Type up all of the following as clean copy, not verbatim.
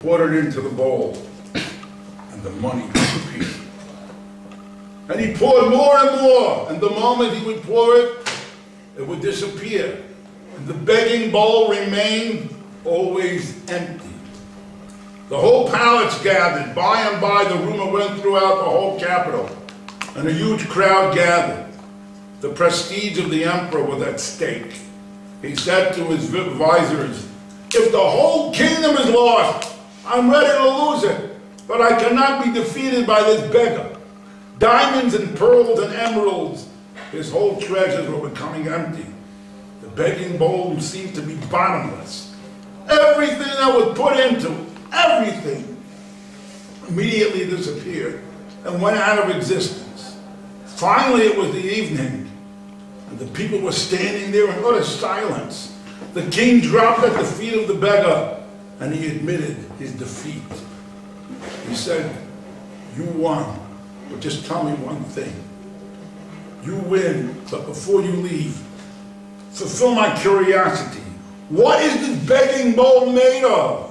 poured it into the bowl, and the money disappeared. And he poured more and more, and the moment he would pour it, it would disappear. And the begging bowl remained always empty. The whole palace gathered. By and by, the rumor went throughout the whole capital, and a huge crowd gathered. The prestige of the emperor was at stake. He said to his advisors, "If the whole kingdom is lost, I'm ready to lose it, but I cannot be defeated by this beggar." Diamonds and pearls and emeralds, his whole treasures were becoming empty. The begging bowl seemed to be bottomless. Everything that was put into it, everything, immediately disappeared and went out of existence. Finally, it was the evening, and the people were standing there in utter silence. The king dropped at the feet of the beggar, and he admitted his defeat. He said, "You won. But just tell me one thing. You win, but before you leave, fulfill my curiosity. What is this begging bowl made of?"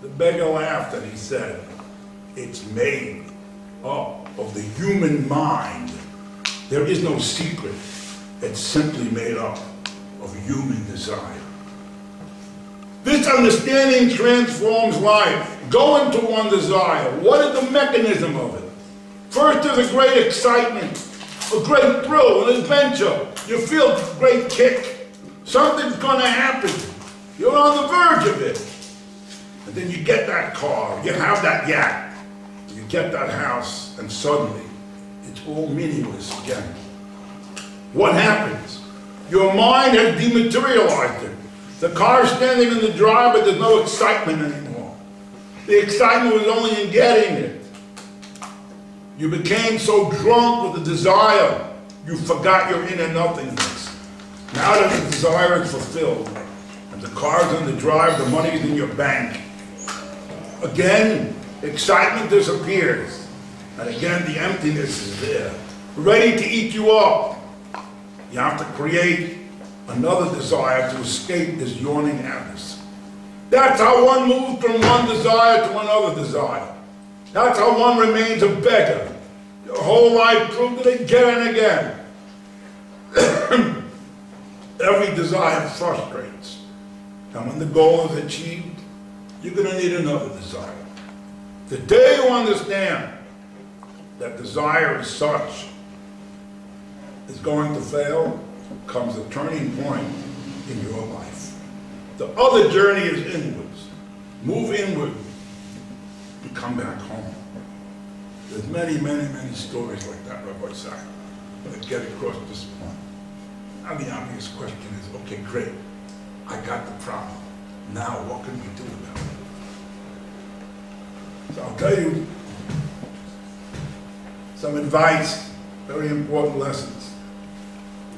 The beggar laughed and he said, "It's made up of the human mind. There is no secret. It's simply made up of human desire." This understanding transforms life. Go into one desire. What is the mechanism of it? First, there's a great excitement, a great thrill, an adventure. You feel a great kick. Something's going to happen. You're on the verge of it. And then you get that car, you have that yacht, you get that house, and suddenly it's all meaningless again. What happens? Your mind has dematerialized it. The car's standing in the drive, but there's no excitement anymore. The excitement was only in getting it. You became so drunk with the desire, you forgot your inner nothingness. Now that the desire is fulfilled, and the car's in the drive, the money's in your bank, again, excitement disappears, and again the emptiness is there, ready to eat you up. You have to create another desire to escape this yawning abyss. That's how one moves from one desire to another desire. That's how one remains a beggar. Your whole life proved it again and again. Every desire frustrates. And when the goal is achieved, you're going to need another desire. The day you understand that desire as such is going to fail, comes a turning point in your life. The other journey is inwards. Move inward and come back home. There's many, many, many stories like that, Rabbi Zach, that get across this point. Now the obvious question is, okay, great, I got the problem. Now what can we do about it? So I'll tell you some advice, very important lessons.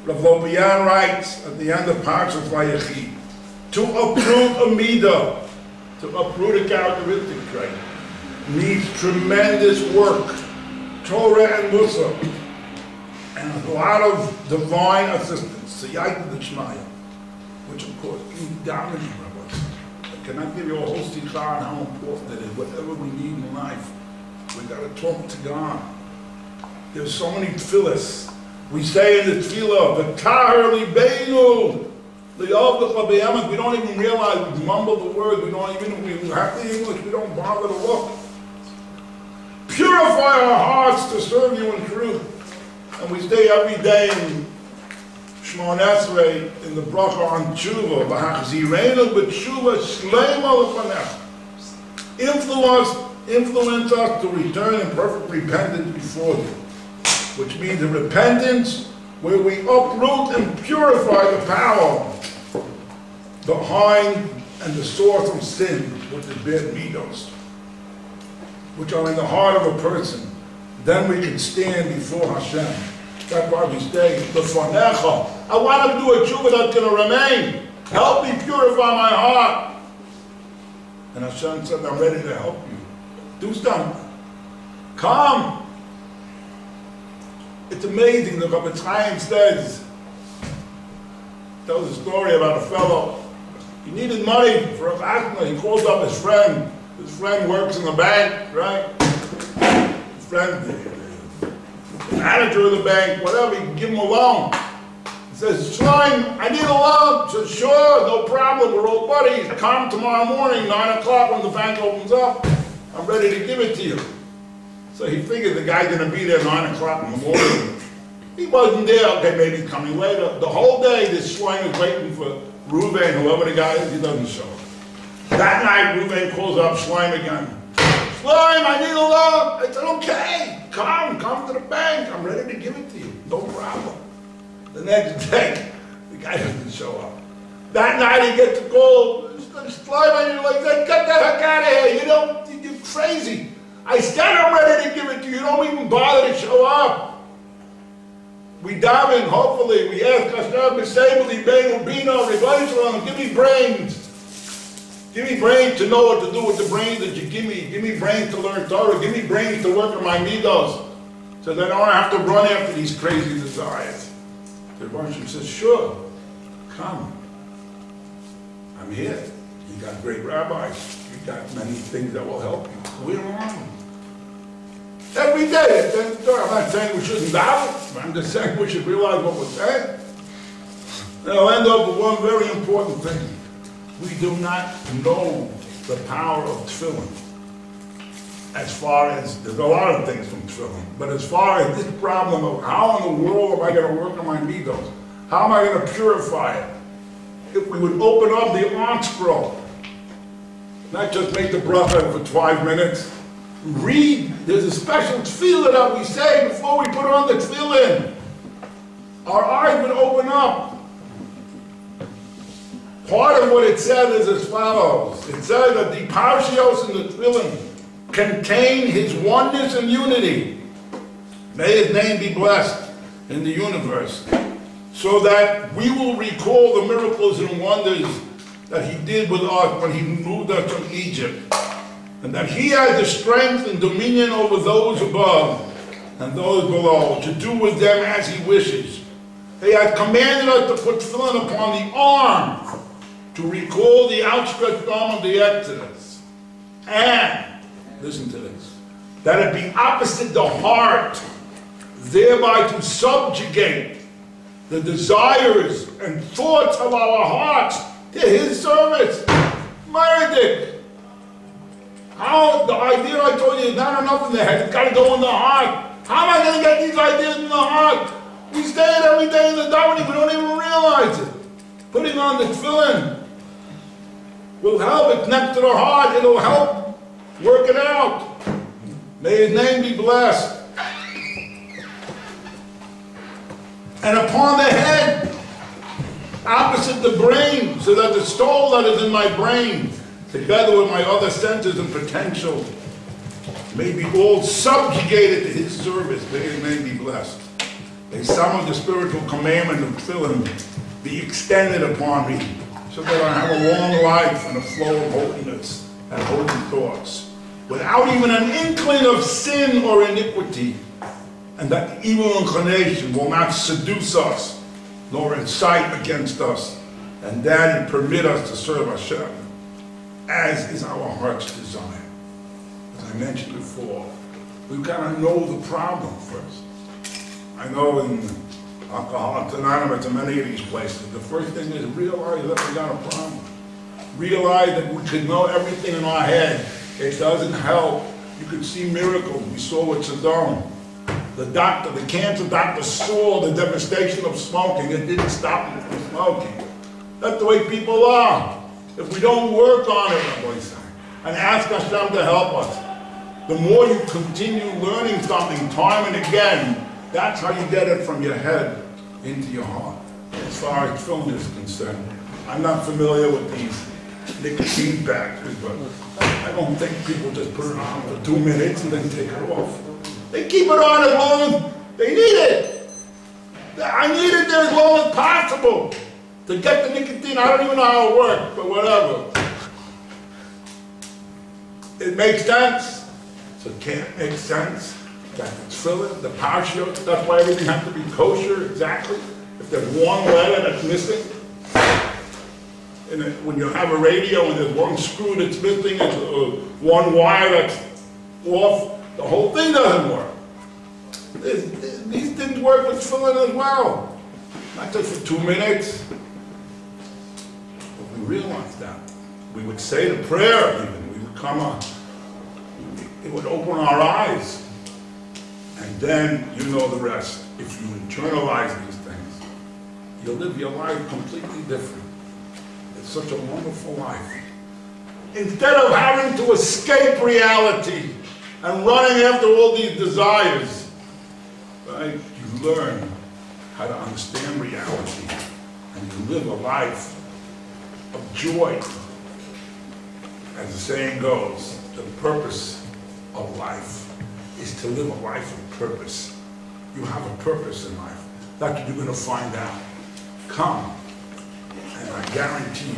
Rav Lopian writes at the end of Parshas Vayechi, to uproot a midah, to uproot a characteristic trait, needs tremendous work, Torah and Musa, and a lot of divine assistance, Siyata D'Shmaya, which of course is dominating us. I cannot give you a whole sikha on how important it is. Whatever we need in life, we got to talk to God. There's so many tefillahs. We say in the tefillah, V'tahar libeinu, li'avdecha b'yamek. We don't even realize, we mumble the words, we have the English, we don't bother to look. Purify our hearts to serve you in truth. And we say every day in Shmon Esrei, in the bracha on tshuva, v'hachzireinu b'tshuva shleima l'fanecha. Influence us to return in perfect repentance before you. Which means a repentance where we uproot and purify the power behind and the source of sin, which is bad midos, which are in the heart of a person. Then we can stand before Hashem. That's why we say, L'fanecha. I want to do a tshuva that's going to remain. Help me purify my heart. And Hashem said, I'm ready to help you. Do something. Come. It's amazing, the Rabbi Chaim says, tells a story about a fellow He needed money for a asthma. He called up his friend. His friend works in the bank, right? His friend, the manager of the bank, whatever, he can give him a loan. He says, Shloim, I need a loan. He says, sure, no problem, we're old buddies. Come tomorrow morning, 9 o'clock when the bank opens up. I'm ready to give it to you. So he figured the guy's gonna be there 9 o'clock in the morning. He wasn't there, okay, maybe he's coming later. The whole day, this Shloim is waiting for Reuven, whoever the guy is, he doesn't show up. That night, Reuven calls up Shloim again. Shloim, I need a loan. I said, okay, come to the bank. I'm ready to give it to you, no problem. The next day, the guy doesn't show up. That night, he gets a call. Shloim, I need a loan. He said, get the heck out of here. You're crazy. I said I'm ready to give it to you. You don't even bother to show up. We daven, hopefully, we ask Hashem, B'Seibeli, Beinu, Bino, Rebbeinu, give me brains. Give me brains to know what to do with the brains that you give me. Give me brains to learn Torah. Give me brains to work on my midos. So that I don't have to run after these crazy desires. The Rebbeinu says, sure, come. I'm here. You got great rabbis. You got many things that will help you. We're on. Every day, I'm not saying we shouldn't daven, I'm just saying we should realize what we're saying. And I'll end up with one very important thing. We do not know the power of tefillin. As far as, there's a lot of things from tefillin, but as far as this problem of how in the world am I going to work on my midos, how am I going to purify it? If we would open up the Arm Scroll, not just make the bracha for 5 minutes, read, there's a special tefillah that we say before we put on the tefillin. Our eyes would open up. Part of what it said is as follows. It said that the parshios in the tefillin contain his oneness and unity. May his name be blessed in the universe. So that we will recall the miracles and wonders that he did with us when he moved us from Egypt. And that he has the strength and dominion over those above and those below, to do with them as he wishes. He has commanded us to put tefillin upon the arm, to recall the outstretched arm of the Exodus. And, listen to this, that it be opposite the heart, thereby to subjugate the desires and thoughts of our hearts to his service. Meredith. How, the idea I told you is not enough in the head, it's got to go in the heart. How am I going to get these ideas in the heart? We say it every day in the davening, we don't even realize it. Putting on the tefillin will help, it's next to the heart, it'll help work it out. May his name be blessed. And upon the head, opposite the brain, so that the soul that is in my brain, together with my other senses and potential, may be all subjugated to his service. May his name be blessed. May some of the spiritual commandment of tefillin be extended upon me, so that I have a long life and a flow of holiness and holy thoughts, without even an inkling of sin or iniquity, and that evil inclination will not seduce us, nor incite against us, and then permit us to serve Hashem, as is our heart's desire. As I mentioned before, we've got to know the problem first. I know in Alcoholics Anonymous and many of these places, the first thing is realize that we got a problem. Realize that we could know everything in our head. It doesn't help. You could see miracles. We saw with Saddam. The doctor, the cancer doctor, saw the devastation of smoking. It didn't stop him from smoking. That's the way people are. If we don't work on it, and ask Hashem to help us, the more you continue learning something time and again, that's how you get it from your head into your heart. As far as tefillin is concerned, I'm not familiar with these nicotine patches, but I don't think people just put it on for 2 minutes and then take it off. They keep it on as long as they need it. I need it there as long as possible to get the nicotine. I don't even know how it works, but whatever. It makes sense. So it can't make sense. That tefillin, the parshiot, that's why everything has to be kosher exactly. If there's one letter that's missing, when you have a radio and there's one screw that's missing and one wire that's off, the whole thing doesn't work. These things work with tefillin as well. Not just for 2 minutes. If we realize that, we would say the prayer even. We would come on. It would open our eyes. And then you know the rest. If you internalize these things, you'll live your life completely different. It's such a wonderful life. Instead of having to escape reality and running after all these desires, right, you learn how to understand reality and you live a life of joy. As the saying goes, the purpose of life is to live a life of purpose. You have a purpose in life. That's what you're going to find out. Come, and I guarantee,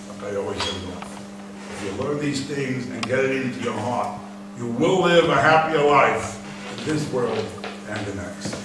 like I always say, if you learn these things and get it into your heart, you will live a happier life in this world and the next.